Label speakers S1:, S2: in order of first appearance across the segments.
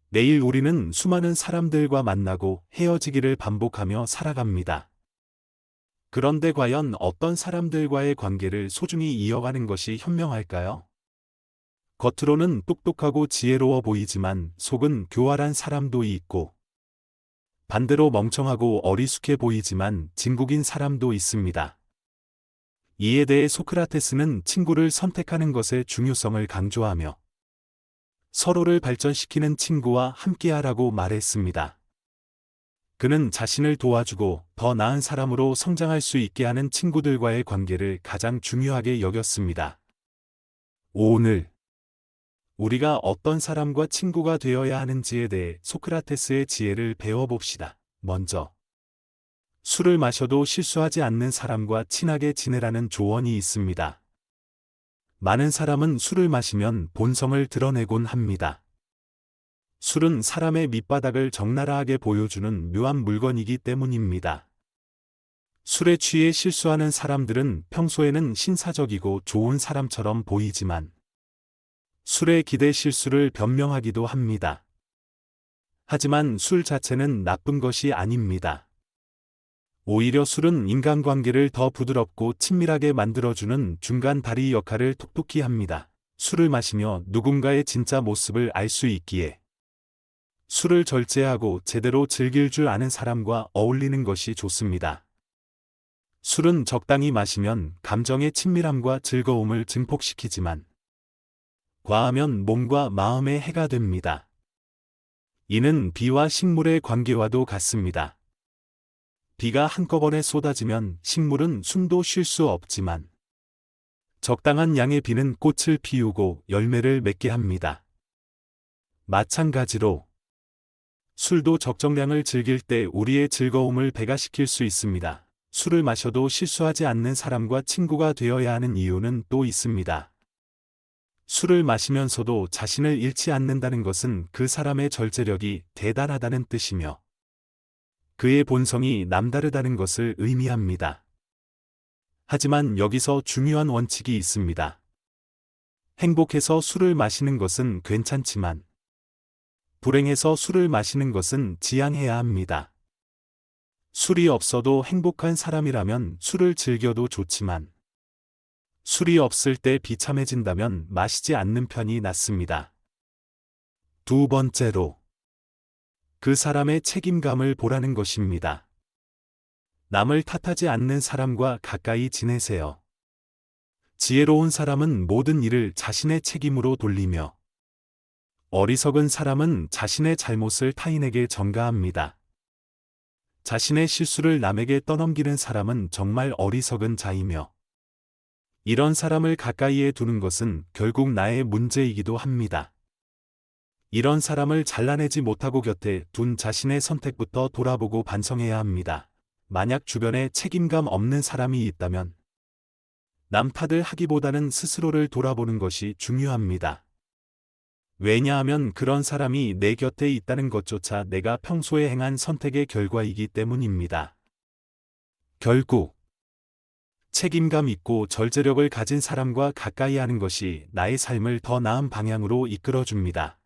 S1: 매일 우리는 수많은 사람들과 만나고 헤어지기를 반복하며 살아갑니다. 그런데 과연 어떤 사람들과의 관계를 소중히 이어가는 것이 현명할까요? 겉으로는 똑똑하고 지혜로워 보이지만 속은 교활한 사람도 있고, 반대로 멍청하고 어리숙해 보이지만 진국인 사람도 있습니다. 이에 대해 소크라테스는 친구를 선택하는 것의 중요성을 강조하며 서로를 발전시키는 친구와 함께하라고 말했습니다. 그는 자신을 도와주고 더 나은 사람으로 성장할 수 있게 하는 친구들과의 관계를 가장 중요하게 여겼습니다. 오늘 우리가 어떤 사람과 친구가 되어야 하는지에 대해 소크라테스의 지혜를 배워봅시다. 먼저, 술을 마셔도 실수하지 않는 사람과 친하게 지내라는 조언이 있습니다. 많은 사람은 술을 마시면 본성을 드러내곤 합니다. 술은 사람의 밑바닥을 적나라하게 보여주는 묘한 물건이기 때문입니다. 술에 취해 실수하는 사람들은 평소에는 신사적이고 좋은 사람처럼 보이지만 술에 기대 실수를 변명하기도 합니다. 하지만 술 자체는 나쁜 것이 아닙니다. 오히려 술은 인간관계를 더 부드럽고 친밀하게 만들어주는 중간 다리 역할을 톡톡히 합니다. 술을 마시며 누군가의 진짜 모습을 알 수 있기에 술을 절제하고 제대로 즐길 줄 아는 사람과 어울리는 것이 좋습니다. 술은 적당히 마시면 감정의 친밀함과 즐거움을 증폭시키지만 과하면 몸과 마음에 해가 됩니다. 이는 비와 식물의 관계와도 같습니다. 비가 한꺼번에 쏟아지면 식물은 숨도 쉴 수 없지만 적당한 양의 비는 꽃을 피우고 열매를 맺게 합니다. 마찬가지로 술도 적정량을 즐길 때 우리의 즐거움을 배가시킬 수 있습니다. 술을 마셔도 실수하지 않는 사람과 친구가 되어야 하는 이유는 또 있습니다. 술을 마시면서도 자신을 잃지 않는다는 것은 그 사람의 절제력이 대단하다는 뜻이며 그의 본성이 남다르다는 것을 의미합니다. 하지만 여기서 중요한 원칙이 있습니다. 행복해서 술을 마시는 것은 괜찮지만 불행해서 술을 마시는 것은 지양해야 합니다. 술이 없어도 행복한 사람이라면 술을 즐겨도 좋지만 술이 없을 때 비참해진다면 마시지 않는 편이 낫습니다. 두 번째로, 그 사람의 책임감을 보라는 것입니다. 남을 탓하지 않는 사람과 가까이 지내세요. 지혜로운 사람은 모든 일을 자신의 책임으로 돌리며 어리석은 사람은 자신의 잘못을 타인에게 전가합니다. 자신의 실수를 남에게 떠넘기는 사람은 정말 어리석은 자이며 이런 사람을 가까이에 두는 것은 결국 나의 문제이기도 합니다. 이런 사람을 잘라내지 못하고 곁에 둔 자신의 선택부터 돌아보고 반성해야 합니다. 만약 주변에 책임감 없는 사람이 있다면 남 탓을 하기보다는 스스로를 돌아보는 것이 중요합니다. 왜냐하면 그런 사람이 내 곁에 있다는 것조차 내가 평소에 행한 선택의 결과이기 때문입니다. 결국 책임감 있고 절제력을 가진 사람과 가까이 하는 것이 나의 삶을 더 나은 방향으로 이끌어줍니다.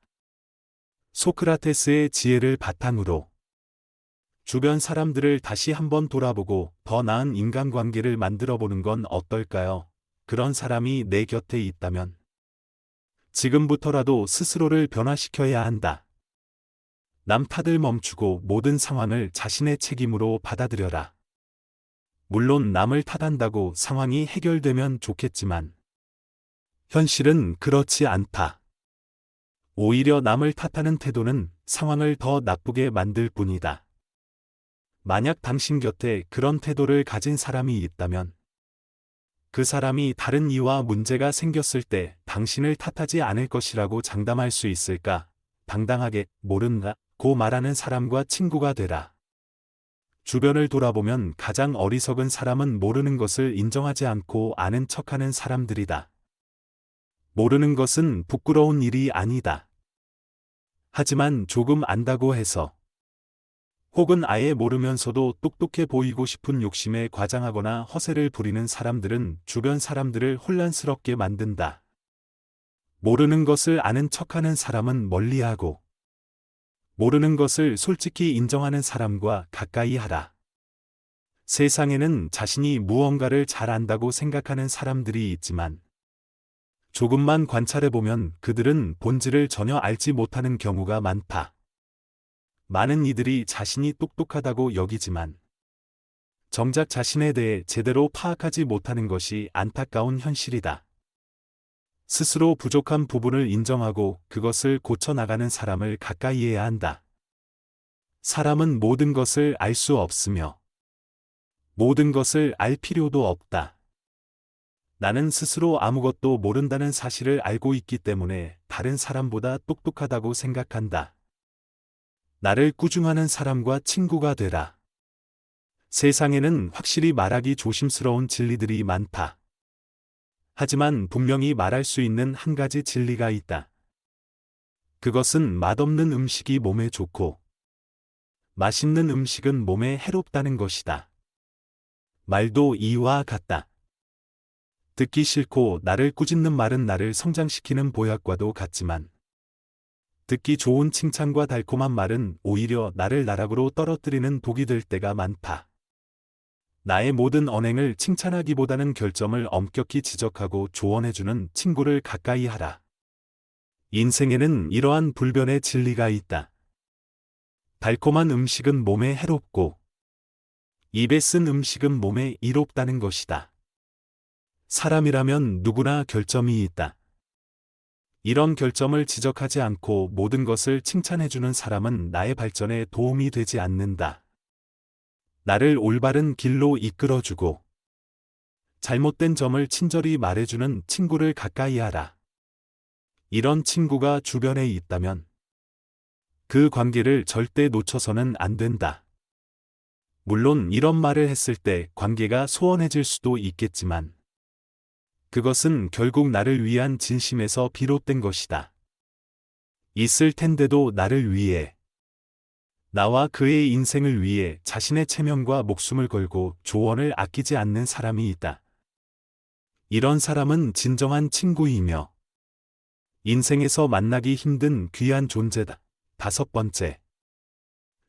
S1: 소크라테스의 지혜를 바탕으로 주변 사람들을 다시 한번 돌아보고 더 나은 인간관계를 만들어보는 건 어떨까요? 그런 사람이 내 곁에 있다면 지금부터라도 스스로를 변화시켜야 한다. 남 탓을 멈추고 모든 상황을 자신의 책임으로 받아들여라. 물론 남을 탓한다고 상황이 해결되면 좋겠지만 현실은 그렇지 않다. 오히려 남을 탓하는 태도는 상황을 더 나쁘게 만들 뿐이다. 만약 당신 곁에 그런 태도를 가진 사람이 있다면 그 사람이 다른 이와 문제가 생겼을 때 당신을 탓하지 않을 것이라고 장담할 수 있을까? 당당하게 모른다고 말하는 사람과 친구가 되라. 주변을 돌아보면 가장 어리석은 사람은 모르는 것을 인정하지 않고 아는 척하는 사람들이다. 모르는 것은 부끄러운 일이 아니다. 하지만 조금 안다고 해서 혹은 아예 모르면서도 똑똑해 보이고 싶은 욕심에 과장하거나 허세를 부리는 사람들은 주변 사람들을 혼란스럽게 만든다. 모르는 것을 아는 척하는 사람은 멀리하고 모르는 것을 솔직히 인정하는 사람과 가까이 하라. 세상에는 자신이 무언가를 잘 안다고 생각하는 사람들이 있지만 조금만 관찰해보면 그들은 본질을 전혀 알지 못하는 경우가 많다. 많은 이들이 자신이 똑똑하다고 여기지만 정작 자신에 대해 제대로 파악하지 못하는 것이 안타까운 현실이다. 스스로 부족한 부분을 인정하고 그것을 고쳐나가는 사람을 가까이 해야 한다. 사람은 모든 것을 알 수 없으며 모든 것을 알 필요도 없다. 나는 스스로 아무것도 모른다는 사실을 알고 있기 때문에 다른 사람보다 똑똑하다고 생각한다. 나를 꾸중하는 사람과 친구가 되라. 세상에는 확실히 말하기 조심스러운 진리들이 많다. 하지만 분명히 말할 수 있는 한 가지 진리가 있다. 그것은 맛없는 음식이 몸에 좋고 맛있는 음식은 몸에 해롭다는 것이다. 말도 이와 같다. 듣기 싫고 나를 꾸짖는 말은 나를 성장시키는 보약과도 같지만 듣기 좋은 칭찬과 달콤한 말은 오히려 나를 나락으로 떨어뜨리는 독이 될 때가 많다. 나의 모든 언행을 칭찬하기보다는 결점을 엄격히 지적하고 조언해주는 친구를 가까이 하라. 인생에는 이러한 불변의 진리가 있다. 달콤한 음식은 몸에 해롭고 입에 쓴 음식은 몸에 이롭다는 것이다. 사람이라면 누구나 결점이 있다. 이런 결점을 지적하지 않고 모든 것을 칭찬해주는 사람은 나의 발전에 도움이 되지 않는다. 나를 올바른 길로 이끌어주고 잘못된 점을 친절히 말해주는 친구를 가까이 하라. 이런 친구가 주변에 있다면 그 관계를 절대 놓쳐서는 안 된다. 물론 이런 말을 했을 때 관계가 소원해질 수도 있겠지만 그것은 결국 나를 위한 진심에서 비롯된 것이다. 있을 텐데도 나를 위해 나와 그의 인생을 위해 자신의 체면과 목숨을 걸고 조언을 아끼지 않는 사람이 있다. 이런 사람은 진정한 친구이며 인생에서 만나기 힘든 귀한 존재다. 5번째.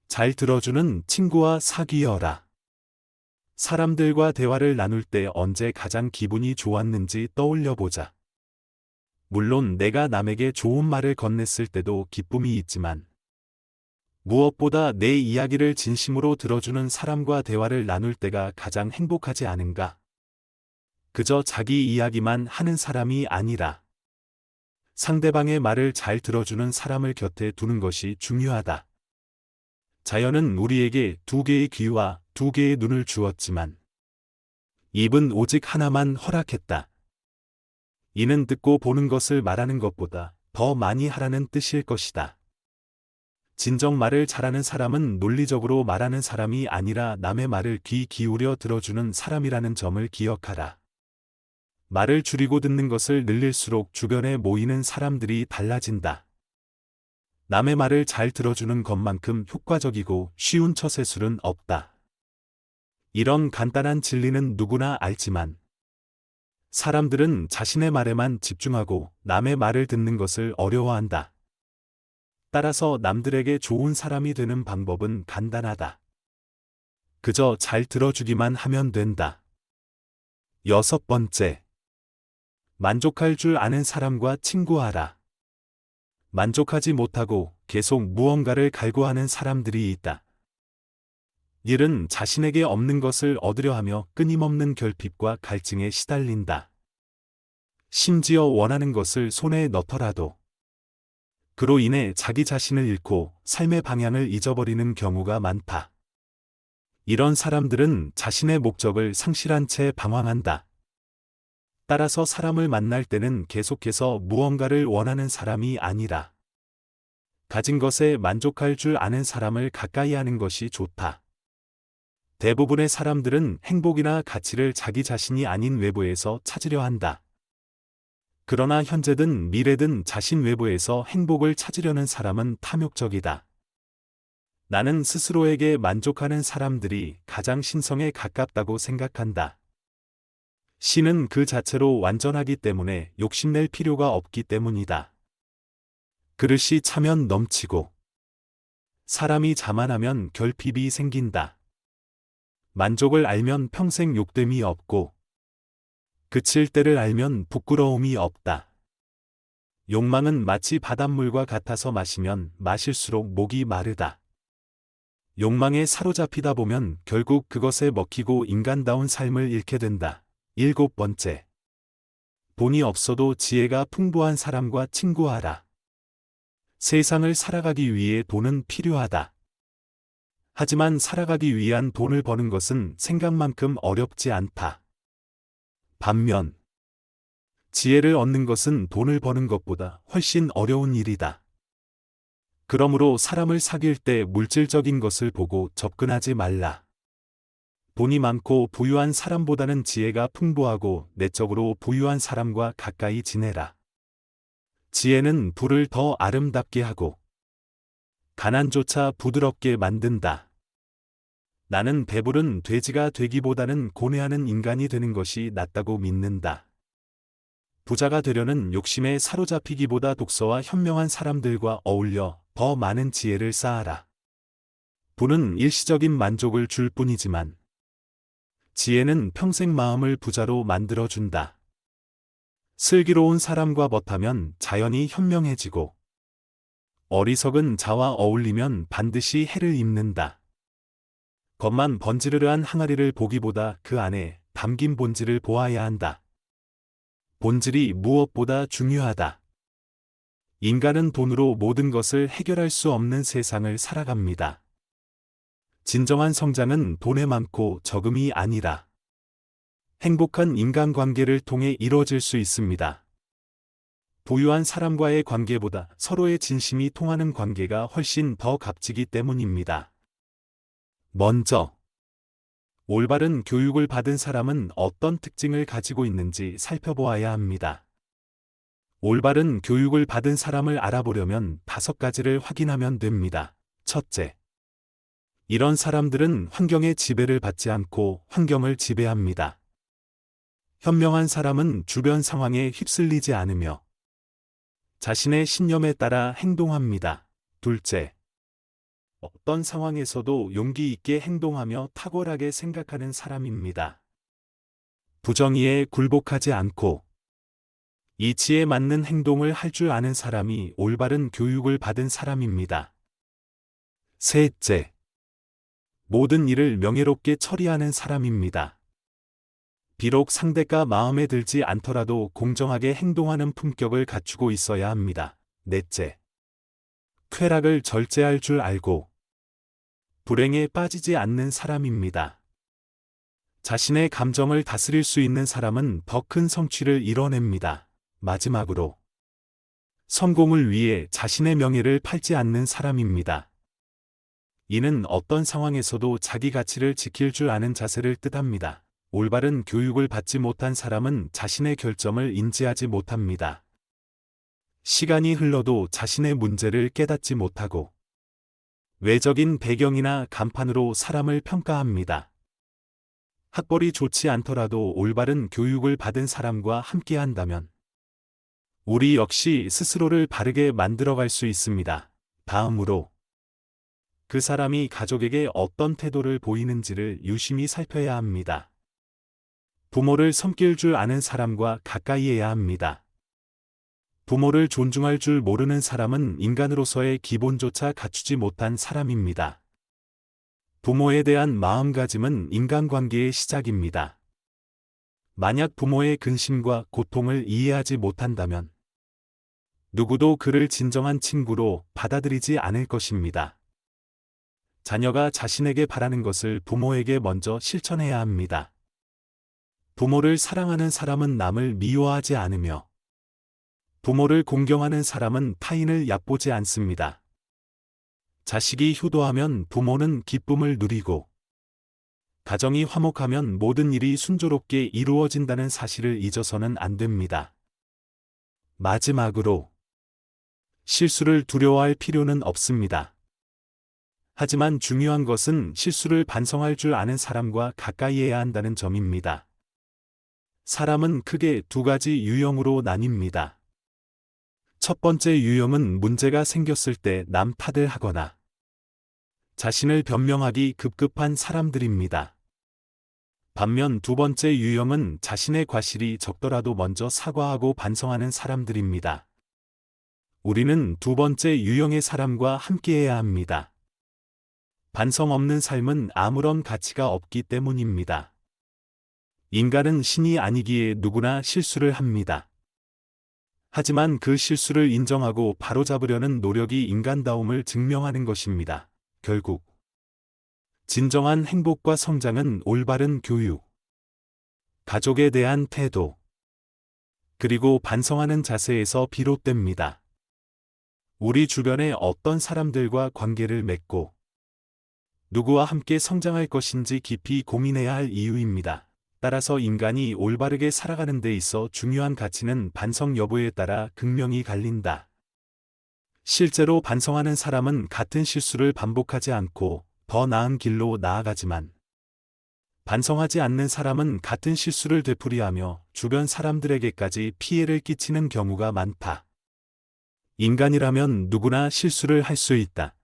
S1: 잘 들어주는 친구와 사귀어라. 사람들과 대화를 나눌 때 언제 가장 기분이 좋았는지 떠올려보자. 물론 내가 남에게 좋은 말을 건넸을 때도 기쁨이 있지만 무엇보다 내 이야기를 진심으로 들어주는 사람과 대화를 나눌 때가 가장 행복하지 않은가? 그저 자기 이야기만 하는 사람이 아니라 상대방의 말을 잘 들어주는 사람을 곁에 두는 것이 중요하다. 자연은 우리에게 2개의 귀와 2개의 눈을 주었지만 입은 오직 하나만 허락했다. 이는 듣고 보는 것을 말하는 것보다 더 많이 하라는 뜻일 것이다. 진정 말을 잘하는 사람은 논리적으로 말하는 사람이 아니라 남의 말을 귀 기울여 들어주는 사람이라는 점을 기억하라. 말을 줄이고 듣는 것을 늘릴수록 주변에 모이는 사람들이 달라진다. 남의 말을 잘 들어주는 것만큼 효과적이고 쉬운 처세술은 없다. 이런 간단한 진리는 누구나 알지만 사람들은 자신의 말에만 집중하고 남의 말을 듣는 것을 어려워한다. 따라서 남들에게 좋은 사람이 되는 방법은 간단하다. 그저 잘 들어주기만 하면 된다. 6번째. 만족할 줄 아는 사람과 친구하라. 만족하지 못하고 계속 무언가를 갈구하는 사람들이 있다. 이들은 자신에게 없는 것을 얻으려 하며 끊임없는 결핍과 갈증에 시달린다. 심지어 원하는 것을 손에 넣더라도 그로 인해 자기 자신을 잃고 삶의 방향을 잊어버리는 경우가 많다. 이런 사람들은 자신의 목적을 상실한 채 방황한다. 따라서 사람을 만날 때는 계속해서 무언가를 원하는 사람이 아니라 가진 것에 만족할 줄 아는 사람을 가까이 하는 것이 좋다. 대부분의 사람들은 행복이나 가치를 자기 자신이 아닌 외부에서 찾으려 한다. 그러나 현재든 미래든 자신 외부에서 행복을 찾으려는 사람은 탐욕적이다. 나는 스스로에게 만족하는 사람들이 가장 신성에 가깝다고 생각한다. 신은 그 자체로 완전하기 때문에 욕심낼 필요가 없기 때문이다. 그릇이 차면 넘치고 사람이 자만하면 결핍이 생긴다. 만족을 알면 평생 욕됨이 없고, 그칠 때를 알면 부끄러움이 없다. 욕망은 마치 바닷물과 같아서 마시면 마실수록 목이 마르다. 욕망에 사로잡히다 보면 결국 그것에 먹히고 인간다운 삶을 잃게 된다. 7번째. 돈이 없어도 지혜가 풍부한 사람과 친구하라. 세상을 살아가기 위해 돈은 필요하다. 하지만 살아가기 위한 돈을 버는 것은 생각만큼 어렵지 않다. 반면, 지혜를 얻는 것은 돈을 버는 것보다 훨씬 어려운 일이다. 그러므로 사람을 사귈 때 물질적인 것을 보고 접근하지 말라. 돈이 많고 부유한 사람보다는 지혜가 풍부하고 내적으로 부유한 사람과 가까이 지내라. 지혜는 불을 더 아름답게 하고 가난조차 부드럽게 만든다. 나는 배부른 돼지가 되기보다는 고뇌하는 인간이 되는 것이 낫다고 믿는다. 부자가 되려는 욕심에 사로잡히기보다 독서와 현명한 사람들과 어울려 더 많은 지혜를 쌓아라. 돈은 일시적인 만족을 줄 뿐이지만 지혜는 평생 마음을 부자로 만들어준다. 슬기로운 사람과 벗하면 자연이 현명해지고 어리석은 자와 어울리면 반드시 해를 입는다. 겉만 번지르르한 항아리를 보기보다 그 안에 담긴 본질을 보아야 한다. 본질이 무엇보다 중요하다. 인간은 돈으로 모든 것을 해결할 수 없는 세상을 살아갑니다. 진정한 성장은 돈에 많고 적음이 아니라 행복한 인간관계를 통해 이루어질 수 있습니다. 부유한 사람과의 관계보다 서로의 진심이 통하는 관계가 훨씬 더 값지기 때문입니다. 먼저, 올바른 교육을 받은 사람은 어떤 특징을 가지고 있는지 살펴보아야 합니다. 올바른 교육을 받은 사람을 알아보려면 5가지를 확인하면 됩니다. 첫째, 이런 사람들은 환경의 지배를 받지 않고 환경을 지배합니다. 현명한 사람은 주변 상황에 휩쓸리지 않으며 자신의 신념에 따라 행동합니다. 둘째, 어떤 상황에서도 용기 있게 행동하며 탁월하게 생각하는 사람입니다. 부정의에 굴복하지 않고 이치에 맞는 행동을 할 줄 아는 사람이 올바른 교육을 받은 사람입니다. 셋째, 모든 일을 명예롭게 처리하는 사람입니다. 비록 상대가 마음에 들지 않더라도 공정하게 행동하는 품격을 갖추고 있어야 합니다. 넷째, 쾌락을 절제할 줄 알고 불행에 빠지지 않는 사람입니다. 자신의 감정을 다스릴 수 있는 사람은 더 큰 성취를 이뤄냅니다. 마지막으로, 성공을 위해 자신의 명예를 팔지 않는 사람입니다. 이는 어떤 상황에서도 자기 가치를 지킬 줄 아는 자세를 뜻합니다. 올바른 교육을 받지 못한 사람은 자신의 결점을 인지하지 못합니다. 시간이 흘러도 자신의 문제를 깨닫지 못하고 외적인 배경이나 간판으로 사람을 평가합니다. 학벌이 좋지 않더라도 올바른 교육을 받은 사람과 함께한다면 우리 역시 스스로를 바르게 만들어갈 수 있습니다. 다음으로 그 사람이 가족에게 어떤 태도를 보이는지를 유심히 살펴야 합니다. 부모를 섬길 줄 아는 사람과 가까이해야 합니다. 부모를 존중할 줄 모르는 사람은 인간으로서의 기본조차 갖추지 못한 사람입니다. 부모에 대한 마음가짐은 인간관계의 시작입니다. 만약 부모의 근심과 고통을 이해하지 못한다면 누구도 그를 진정한 친구로 받아들이지 않을 것입니다. 자녀가 자신에게 바라는 것을 부모에게 먼저 실천해야 합니다. 부모를 사랑하는 사람은 남을 미워하지 않으며 부모를 공경하는 사람은 타인을 얕보지 않습니다. 자식이 효도하면 부모는 기쁨을 누리고 가정이 화목하면 모든 일이 순조롭게 이루어진다는 사실을 잊어서는 안 됩니다. 마지막으로, 실수를 두려워할 필요는 없습니다. 하지만 중요한 것은 실수를 반성할 줄 아는 사람과 가까이해야 한다는 점입니다. 사람은 크게 2가지 유형으로 나뉩니다. 첫 번째 유형은 문제가 생겼을 때 남 탓을 하거나 자신을 변명하기 급급한 사람들입니다. 반면 두 번째 유형은 자신의 과실이 적더라도 먼저 사과하고 반성하는 사람들입니다. 우리는 두 번째 유형의 사람과 함께해야 합니다. 반성 없는 삶은 아무런 가치가 없기 때문입니다. 인간은 신이 아니기에 누구나 실수를 합니다. 하지만 그 실수를 인정하고 바로잡으려는 노력이 인간다움을 증명하는 것입니다. 결국 진정한 행복과 성장은 올바른 교육, 가족에 대한 태도, 그리고 반성하는 자세에서 비롯됩니다. 우리 주변에 어떤 사람들과 관계를 맺고 누구와 함께 성장할 것인지 깊이 고민해야 할 이유입니다. 따라서 인간이 올바르게 살아가는 데 있어 중요한 가치는 반성 여부에 따라 극명히 갈린다. 실제로 반성하는 사람은 같은 실수를 반복하지 않고 더 나은 길로 나아가지만, 반성하지 않는 사람은 같은 실수를 되풀이하며 주변 사람들에게까지 피해를 끼치는 경우가 많다. 인간이라면 누구나 실수를 할 수 있다.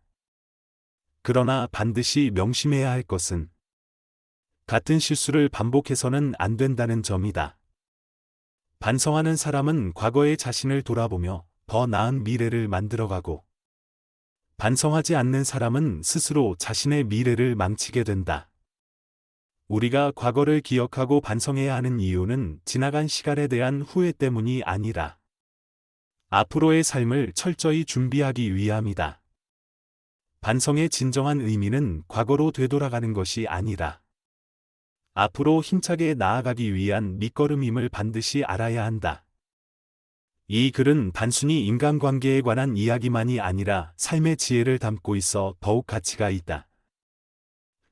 S1: 그러나 반드시 명심해야 할 것은 같은 실수를 반복해서는 안 된다는 점이다. 반성하는 사람은 과거의 자신을 돌아보며 더 나은 미래를 만들어가고, 반성하지 않는 사람은 스스로 자신의 미래를 망치게 된다. 우리가 과거를 기억하고 반성해야 하는 이유는 지나간 시간에 대한 후회 때문이 아니라 앞으로의 삶을 철저히 준비하기 위함이다. 반성의 진정한 의미는 과거로 되돌아가는 것이 아니라 앞으로 힘차게 나아가기 위한 밑거름임을 반드시 알아야 한다. 이 글은 단순히 인간관계에 관한 이야기만이 아니라 삶의 지혜를 담고 있어 더욱 가치가 있다.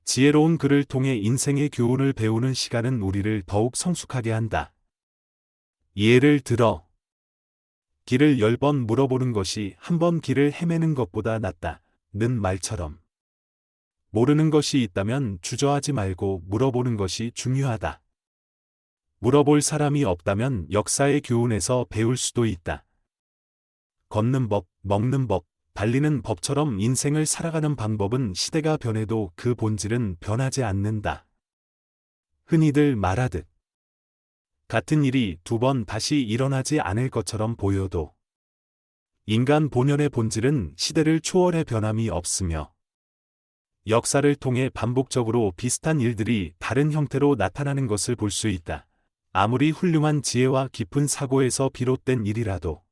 S1: 지혜로운 글을 통해 인생의 교훈을 배우는 시간은 우리를 더욱 성숙하게 한다. 예를 들어, 길을 10번 물어보는 것이 한 번 길을 헤매는 것보다 낫다는 말처럼, 모르는 것이 있다면 주저하지 말고 물어보는 것이 중요하다. 물어볼 사람이 없다면 역사의 교훈에서 배울 수도 있다. 걷는 법, 먹는 법, 달리는 법처럼 인생을 살아가는 방법은 시대가 변해도 그 본질은 변하지 않는다. 흔히들 말하듯 같은 일이 두 번 다시 일어나지 않을 것처럼 보여도 인간 본연의 본질은 시대를 초월해 변함이 없으며, 역사를 통해 반복적으로 비슷한 일들이 다른 형태로 나타나는 것을 볼 수 있다. 아무리 훌륭한 지혜와 깊은 사고에서 비롯된 일이라도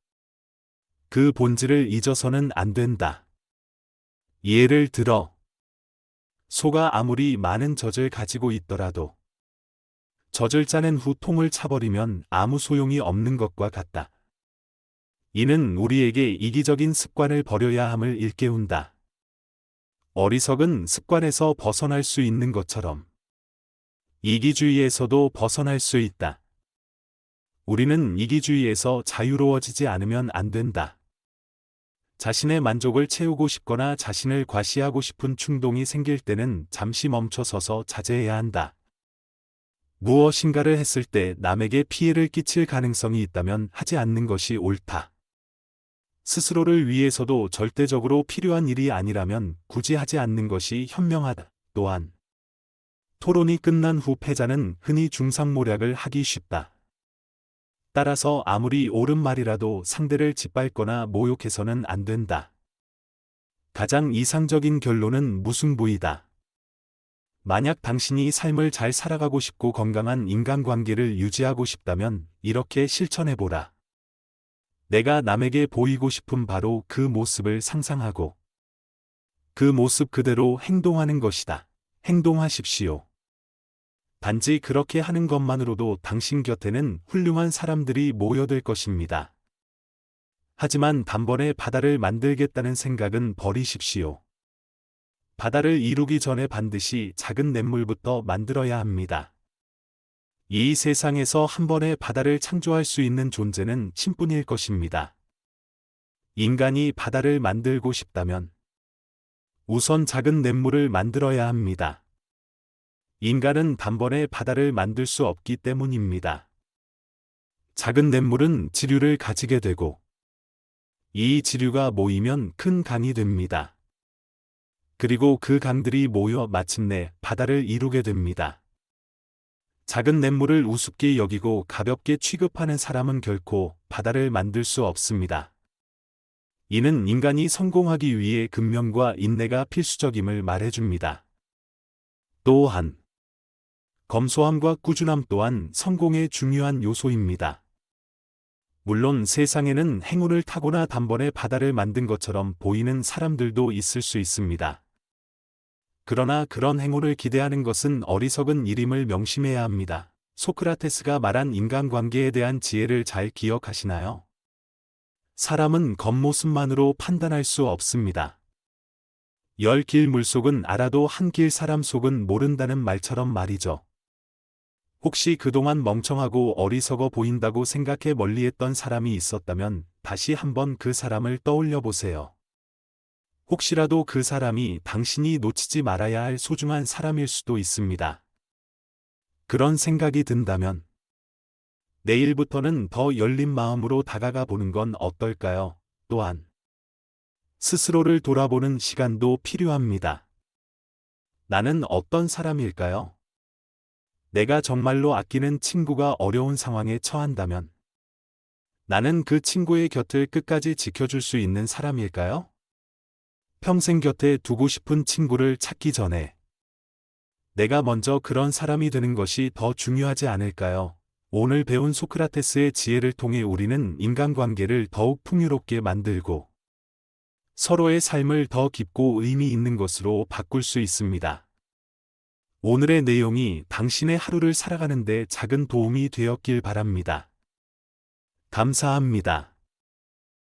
S1: 그 본질을 잊어서는 안 된다. 예를 들어, 소가 아무리 많은 젖을 가지고 있더라도 젖을 짜낸 후 통을 차버리면 아무 소용이 없는 것과 같다. 이는 우리에게 이기적인 습관을 버려야 함을 일깨운다. 어리석은 습관에서 벗어날 수 있는 것처럼 이기주의에서도 벗어날 수 있다. 우리는 이기주의에서 자유로워지지 않으면 안 된다. 자신의 만족을 채우고 싶거나 자신을 과시하고 싶은 충동이 생길 때는 잠시 멈춰서서 자제해야 한다. 무엇인가를 했을 때 남에게 피해를 끼칠 가능성이 있다면 하지 않는 것이 옳다. 스스로를 위해서도 절대적으로 필요한 일이 아니라면 굳이 하지 않는 것이 현명하다. 또한 토론이 끝난 후 패자는 흔히 중상모략을 하기 쉽다. 따라서 아무리 옳은 말이라도 상대를 짓밟거나 모욕해서는 안 된다. 가장 이상적인 결론은 무승부이다. 만약 당신이 삶을 잘 살아가고 싶고 건강한 인간관계를 유지하고 싶다면 이렇게 실천해보라. 내가 남에게 보이고 싶은 바로 그 모습을 상상하고 그 모습 그대로 행동하는 것이다. 행동하십시오. 단지 그렇게 하는 것만으로도 당신 곁에는 훌륭한 사람들이 모여들 것입니다. 하지만 단번에 바다를 만들겠다는 생각은 버리십시오. 바다를 이루기 전에 반드시 작은 냇물부터 만들어야 합니다. 이 세상에서 한 번에 바다를 창조할 수 있는 존재는 신뿐일 것입니다. 인간이 바다를 만들고 싶다면 우선 작은 냇물을 만들어야 합니다. 인간은 단번에 바다를 만들 수 없기 때문입니다. 작은 냇물은 지류를 가지게 되고 이 지류가 모이면 큰 강이 됩니다. 그리고 그 강들이 모여 마침내 바다를 이루게 됩니다. 작은 냇물을 우습게 여기고 가볍게 취급하는 사람은 결코 바다를 만들 수 없습니다. 이는 인간이 성공하기 위해 근면과 인내가 필수적임을 말해줍니다. 또한 검소함과 꾸준함 또한 성공의 중요한 요소입니다. 물론 세상에는 행운을 타고나 단번에 바다를 만든 것처럼 보이는 사람들도 있을 수 있습니다. 그러나 그런 행운을 기대하는 것은 어리석은 일임을 명심해야 합니다. 소크라테스가 말한 인간관계에 대한 지혜를 잘 기억하시나요? 사람은 겉모습만으로 판단할 수 없습니다. 10길 물속은 알아도 한 길 사람 속은 모른다는 말처럼 말이죠. 혹시 그동안 멍청하고 어리석어 보인다고 생각해 멀리했던 사람이 있었다면 다시 한번 그 사람을 떠올려 보세요. 혹시라도 그 사람이 당신이 놓치지 말아야 할 소중한 사람일 수도 있습니다. 그런 생각이 든다면 내일부터는 더 열린 마음으로 다가가 보는 건 어떨까요? 또한 스스로를 돌아보는 시간도 필요합니다. 나는 어떤 사람일까요? 내가 정말로 아끼는 친구가 어려운 상황에 처한다면 나는 그 친구의 곁을 끝까지 지켜줄 수 있는 사람일까요? 평생 곁에 두고 싶은 친구를 찾기 전에 내가 먼저 그런 사람이 되는 것이 더 중요하지 않을까요? 오늘 배운 소크라테스의 지혜를 통해 우리는 인간관계를 더욱 풍요롭게 만들고 서로의 삶을 더 깊고 의미 있는 것으로 바꿀 수 있습니다. 오늘의 내용이 당신의 하루를 살아가는 데 작은 도움이 되었길 바랍니다. 감사합니다.